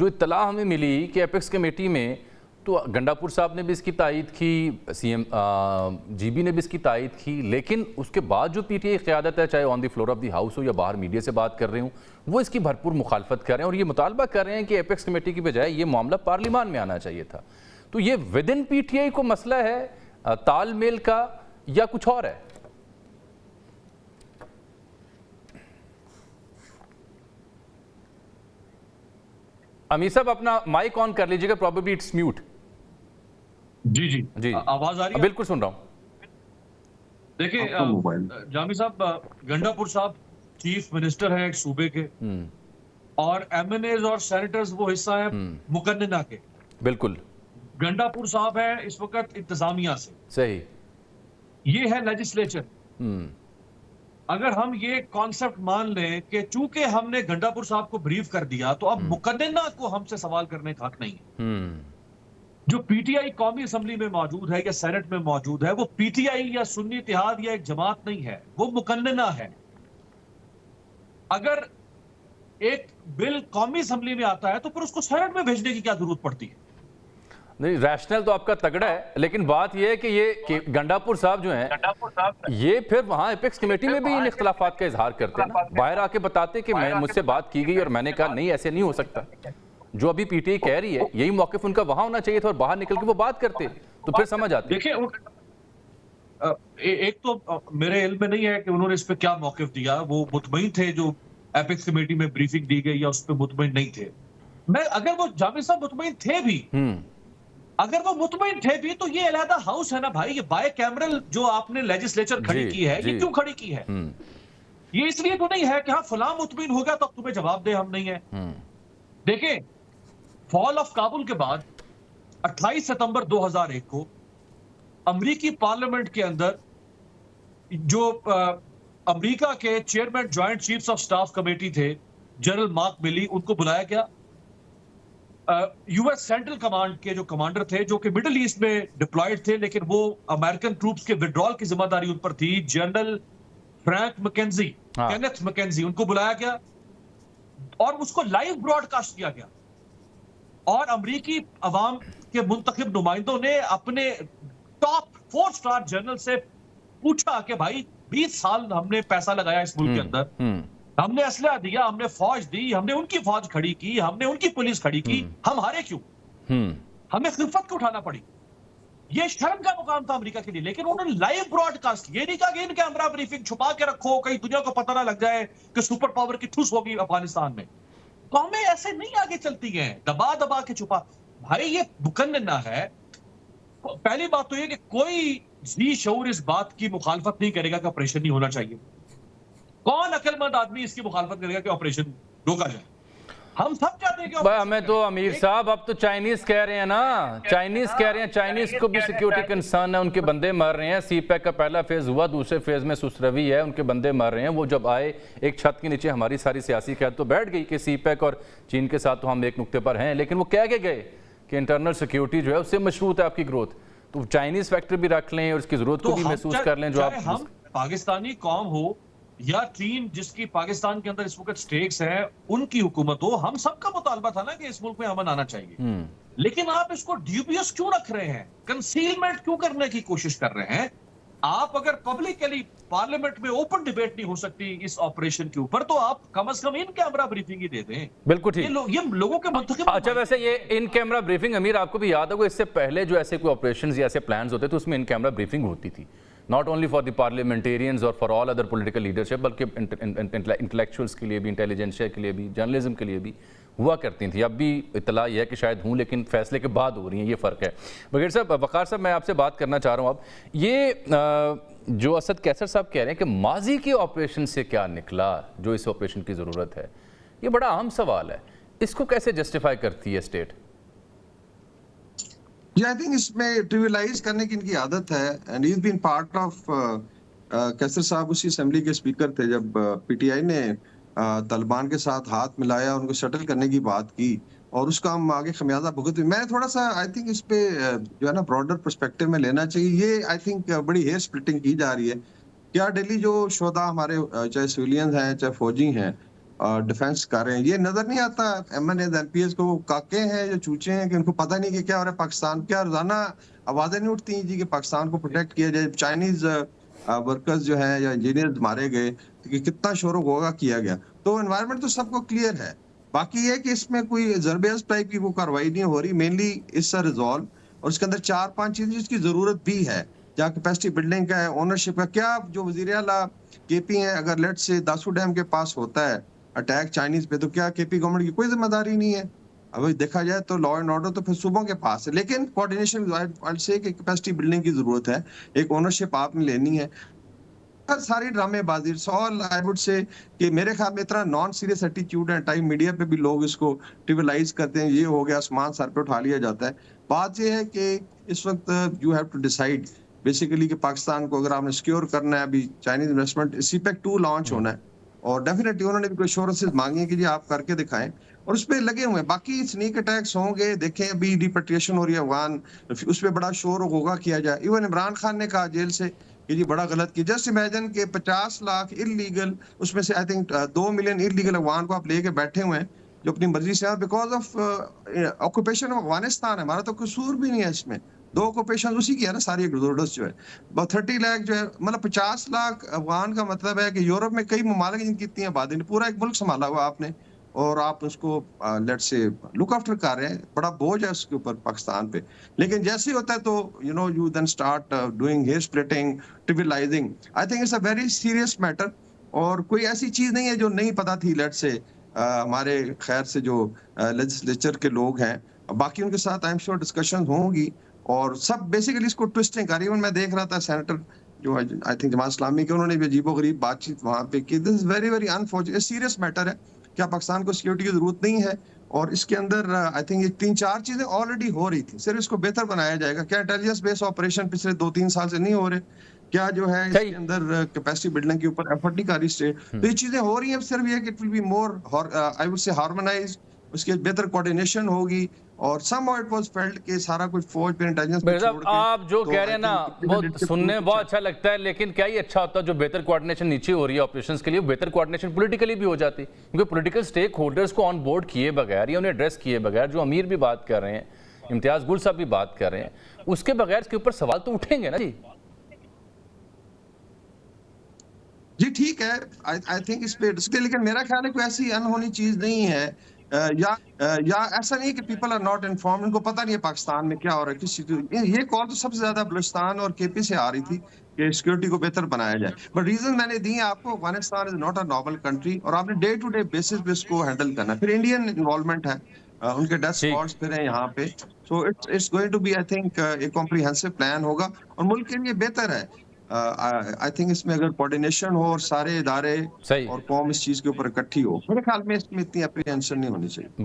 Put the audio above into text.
जो इत्तला हमें मिली कि एपेक्स कमेटी में तो गंडापुर साहब ने भी इसकी तायद की, सीएम जीबी ने भी इसकी तायद की, लेकिन उसके बाद जो पीटीआई क़यादत है, चाहे on the floor of the house हो या बाहर मीडिया से बात कर रहे हूँ, वो इसकी भरपूर मुखालफत कर रहे हैं और ये मुतालबा कर रहे हैं कि एपेक्स कमेटी की बजाय ये मामला पार्लियामान में आना चाहिए था। तो ये विद इन पीटीआई को मसला है तालमेल का या कुछ और है? अमीर साहब अपना माइक ऑन कर लीजिएगा, प्रॉबेबली इट्स म्यूट। जी जी जी आवाज आ रही है? बिल्कुल सुन रहा हूं। देखिए जामी साहब, गंडापुर साहब चीफ मिनिस्टर हैं एक सूबे के, और एमएनएज और सेनेटर्स वो हिस्सा है मुकन्नना के। बिल्कुल। गंडापुर साहब है इस वक्त इंतजामिया से, सही, ये है लेजिस्लेचर। अगर हम ये कॉन्सेप्ट मान लें कि चूंकि हमने गंडापुर साहब को ब्रीफ कर दिया तो अब मुकन्नना को हमसे सवाल करने का हक नहीं है। जो पीटीआई कौमी असेंबली में मौजूद है या सेनेट में मौजूद है, वो पीटीआई या सुन्नी इत्तेहाद या एक जमात नहीं है, वो मुकन्नना है। अगर एक बिल कौमी असेंबली में आता है तो फिर उसको सेनेट में भेजने की क्या जरूरत पड़ती है? नहीं, रैशनल तो आपका तगड़ा है, लेकिन बात यह है कि ये गंडापुर साहब जो हैं ये फिर वहां एपेक्स कमेटी में भी इन इख्तलाफात का इजहार करते हैं ना, बाहर आके बताते कि मैं मुझसे बात की गई और मैंने कहा नहीं ऐसे नहीं हो सकता। जो अभी पीटीआई कह रही है यही मौकिफ उनका वहां होना चाहिए था और बाहर निकल के वो बात करते तो फिर समझ आती। देखिए एक तो मेरे इल्म में नहीं है कि उन्होंने इस पे क्या मौकिफ दिया, वो मुतमईन थे जो एपेक्स कमेटी में ब्रीफिंग दी गई या उस पर मुतमईन नहीं थे। मैं अगर वो जामिर साहब मुतमईन थे भी, अगर वो मुतमईन थे भी तो ये अलहदा हाउस है ना भाई, ये बाय कैमरल जो आपने लेजिस्लेचर खड़ी की है, ये क्यों खड़ी की है? ये इसलिए तो नहीं है कि हाँ फलां मुतमईन हो गया तो तुम्हें जवाब दे, हम नहीं है। देखिए फॉल ऑफ काबुल के बाद 28 सितंबर 2001 को अमेरिकी पार्लियामेंट के अंदर जो अमेरिका के chairman joint chiefs of staff committee थे जनरल मार्क मिली, उनको बुलाया गया। यूएस सेंट्रल कमांड के जो कमांडर थे जो कि मिडिल ईस्ट में डिप्लॉयड थे, लेकिन वो अमेरिकन ट्रूप्स के विड्रॉल की जिम्मेदारी उन पर थी, general Frank McKenzie, Kenneth McKenzie, उनको बुलाया गया और उसको लाइव ब्रॉडकास्ट किया गया। और अमेरिकी अवाम के मुंतखब नुमाइंदों ने अपने टॉप 4 स्टार जनरल से पूछा कि भाई 20 साल हमने पैसा लगाया इस मुल्क के अंदर, हमने असलहा दिया, हमने फौज दी, हमने उनकी फौज खड़ी की, हमने उनकी पुलिस खड़ी की, हम हारे क्यों? हमें खिलफत को उठाना पड़ी। ये शर्म का मुकाम था अमेरिका के लिए। लेकिन उन्होंने लाइव ब्रॉडकास्ट, ये नहीं कहा कि इन कैमरा ब्रीफिंग छुपा के रखो कहीं दुनिया को पता ना लग जाए कि सुपर पावर की ठुस होगी अफगानिस्तान में। कौमें ऐसे नहीं आगे चलती हैं दबा दबा के छुपा। भाई ये मुकन्नना है। पहली बात तो ये कि कोई जी शऊर इस बात की मुखालफत नहीं करेगा कि ऑपरेशन नहीं होना चाहिए। कौन अक्लमंद आदमी इसकी मुखालफत करेगा कि ऑपरेशन रोका जाए? हम सब चाहते हैं कि हमें तो अमीर साहब अब तो चाइनीज कह रहे हैं ना, चाइनीज कह रहे हैं, चाइनीज को भी सिक्योरिटी कंसर्न है, उनके बंदे मर रहे हैं। सीपैक का पहला फेज हुआ, दूसरे फेज में सुसरवी है, उनके बंदे मर रहे हैं। वो जब आए एक छत के नीचे हमारी सारी सियासी क़यादत तो बैठ गई कि सीपैक और चीन के साथ तो हम एक नुक्ते पर हैं, लेकिन वो कह के गए कि इंटरनल सिक्योरिटी जो है उससे मशरूत है आपकी ग्रोथ। तो चाइनीज फैक्टर भी रख लें और उसकी जरूरत को भी महसूस कर लें। जो आप पाकिस्तानी कौम हो या चीन जिसकी पाकिस्तान के अंदर इस वक्त स्टेक्स हैं, उनकी हुकूमत हो, हम सबका मुतालबा था ना कि इस मुल्क में अमन आना चाहिए। लेकिन आप इसको ड्यूबियस क्यों रख रहे हैं? कंसीलमेंट क्यों करने की कोशिश कर रहे हैं? आप अगर पब्लिकली पार्लियामेंट में ओपन डिबेट नहीं हो सकती इस ऑपरेशन के ऊपर, तो आप कम से कम इन कैमरा ब्रीफिंग ही दे दें। बिल्कुल ठीक। ये लोगों के मुंतखब। अच्छा, वैसे ये इन कैमरा ब्रीफिंग अमीर आपको भी याद होगा, इससे पहले जो ऐसे कोई ऑपरेशंस या ऐसे प्लान्स होते थे उसमें इन कैमरा ब्रीफिंग होती थी, not only for the parliamentarians और for all other political leadership, बल्कि इंटेलेक्चुअल्स के लिए भी, इंटेलिजेंशिया के लिए भी, जर्नलिज्म के लिए भी हुआ करती थी। अब भी इतला यह है कि शायद हूँ, लेकिन फैसले के बाद हो रही हैं, ये फ़र्क है। बगैर साहब, वक़ार साहब, मैं आपसे बात करना चाह रहा हूँ। अब ये जो असद कैसर साहब कह रहे हैं कि माजी के ऑपरेशन से क्या निकला जो इस ऑपरेशन की ज़रूरत है, ये बड़ा अहम सवाल है। इसको कैसे जस्टिफाई करती है स्टेट? आई थिंक इसमें ट्रिवियलाइज करने की इनकी आदत है। And he has been part of, Qaiser साहब उसी असेंबली के स्पीकर थे जब पीटीआई ने तालिबान के साथ हाथ मिलाया, उनको सेटल करने की बात की और उसका हम आगे खमियाजा भुगत। मैं थोड़ा सा आई थिंक इस पे जो है ना ब्रॉडर पर्सपेक्टिव में लेना चाहिए। ये आई थिंक बड़ी हेयर स्प्लिटिंग की जा रही है। क्या दिल्ली जो शोधा हमारे चाहे सिविलियंस हैं चाहे फौजी हैं, डिफेंस कर रहे हैं। ये नजर नहीं आता MNAs LPS को, वो काके हैं जो चूचे हैं कि उनको पता नहीं कि क्या हो रहा है पाकिस्तान। क्या रोजाना आवाजें नहीं उठती जी कि पाकिस्तान को प्रोटेक्ट किया जाए, चाइनीज वर्कर्स जो हैं या इंजीनियर्स मारे गए, कि कितना शोर होगा किया गया। तो एनवायरनमेंट तो सबको क्लियर है। बाकी ये कि इसमें कोई जरबेज टाइप की वो कार्रवाई नहीं हो रही, मेनली इससे रिजॉल्व, और उसके अंदर 4-5 चीजें जिसकी जरूरत भी है, जहाँ कैपेसिटी बिल्डिंग का है, ओनरशिप का। क्या जो वजीर आला केपी है, अगर लेट से दासू डैम के पास होता है अटैक चाइनीज पे, तो क्या केपी गवर्नमेंट की कोई जिम्मेदारी नहीं है? अब देखा जाए तो लॉ एंड ऑर्डर तो फिर सूबों के पास है, लेकिन कोऑर्डिनेशन से कैपेसिटी बिल्डिंग की जरूरत है, एक ओनरशिप आपने लेनी है। सारी ड्रामेबाजी, ऑल आई वुड से कि मेरे ख्याल में इतना नॉन सीरियस एटीट्यूड है, टाइम मीडिया पे भी लोग इसको ट्रिवियलाइज करते हैं, ये हो गया, आसमान सर पे उठा लिया जाता है। बात ये है कि इस वक्त you have to decide basically कि पाकिस्तान को अगर आपने सिक्योर करना है, अभी चाइनीज इन्वेस्टमेंट CPEC 2 लॉन्च होना है, और डेफिनेटली उन्होंने भी कोई एश्योरेंसेस मांगी है कि जी आप करके दिखाएं, और उस पर लगे हुए हैं। बाकी स्नीक अटैक्स होंगे, देखें अभी रिपेट्रिएशन हो रही है अफगान, उस पर बड़ा शोर होगा किया जाए। इवन इमरान खान ने कहा जेल से कि जी बड़ा गलत किया। जस्ट इमेजिन के 50 लाख इलीगल, उसमें से I think 2 million illegal Afghan को आप लेके बैठे हुए हैं जो अपनी मर्जी से, because of occupation of Afghanistan है, हमारा तो कसूर भी नहीं है इसमें। 2 ऑक्यूपेशन उसी की है ना, सारी एक्सोडस जो है। 30 लाख जो है, मतलब 50 लाख अफगान का मतलब है कि यूरोप में कई ममालिक जिनकी इतनी आबादी नहीं, पूरा एक मुल्क संभाला हुआ आपने, और आप उसको लेट्स से लुक आफ्टर कर रहे हैं। बड़ा बोझ है उसके ऊपर पाकिस्तान पे। लेकिन जैसे ही होता है तो you then start doing hair splitting, trivializing. I think it's a very serious matter, और कोई ऐसी चीज नहीं है जो नहीं पता थी लेट्स से हमारे खैर से जो लेजिस्लेचर के लोग हैं। बाकी उनके साथ आई एम श्योर डिस्कशन होंगी, और सब बेसिकली इसको ट्विस्टिंग कर रही है। मैं देख रहा था सेनेटर जो आई थिंक जमात इस्लामी के, उन्होंने भी अजीबोगरीब बातचीत वहां पे की। This is very very unfortunate, serious matter है। क्या पाकिस्तान को सिक्योरिटी की जरूरत नहीं है? और इसके अंदर आई थिंक ये 3-4 चीजें ऑलरेडी हो रही थी, सिर्फ इसको बेहतर बनाया जाएगा। क्या इंटेलिजेंस बेस्ड ऑपरेशन पिछले 2-3 साल से नहीं हो रहे? क्या जो है इसके अंदर कैपेसिटी बिल्डिंग के ऊपर एफर्ट नहीं कर रही स्टेट? तो ये चीजें हो रही हैं, सिर्फ ये कि it will be more I would say harmonised, उसके बेहतर कोऑर्डिनेशन होगी, और somehow it was felt कि सारा कुछ फौज पे इंटेलिजेंस पे छोड़ के। आप जो तो कह रहे हैं ना वो सुनने में बहुत अच्छा लगता है, लेकिन क्या ही अच्छा होता जो बेहतर कोऑर्डिनेशन नीचे हो रही है ऑपरेशंस के लिए, बेहतर कोऑर्डिनेशन पॉलिटिकली भी हो जाती, क्योंकि पॉलिटिकल स्टेक होल्डर्स को ऑन बोर्ड किए बगैर या उन्हें एड्रेस किए बगैर, जो अमीर भी बात कर रहे हैं, इम्तियाज गुल साहब भी बात कर रहे हैं, उसके बगैर इसके ऊपर सवाल तो उठेंगे ना जी। जी ठीक है, आई थिंक इस पे, लेकिन मेरा ख्याल है कोई ऐसी अनहोनी चीज नहीं है, या ऐसा नहीं कि पीपल आर नॉट इन्फॉर्म्ड, उनको पता नहीं है पाकिस्तान में क्या हो रहा है, किसी ये कॉल तो सबसे ज्यादा बलूचिस्तान और KP से आ रही थी कि सिक्योरिटी को बेहतर बनाया जाए। बट रीजन मैंने दी है आपको, Afghanistan is not a normal country, और आपने डे टू डे बेसिस पे इसको हैंडल करना है। फिर इंडियन इन्वॉल्वमेंट है, उनके डेथ स्पॉट्स फिर हैं यहाँ पे, so it's going to be I think एक कॉम्प्रिहेंसिव प्लान होगा, और मुल्क के लिए बेहतर है। आई थिंक इसमें अगर कोऑर्डिनेशन हो और सारे इदारे और कौम इस चीज के ऊपर इकट्ठी हो, मेरे ख्याल में इसमें इतनी अप्रीहेंशन नहीं होनी चाहिए।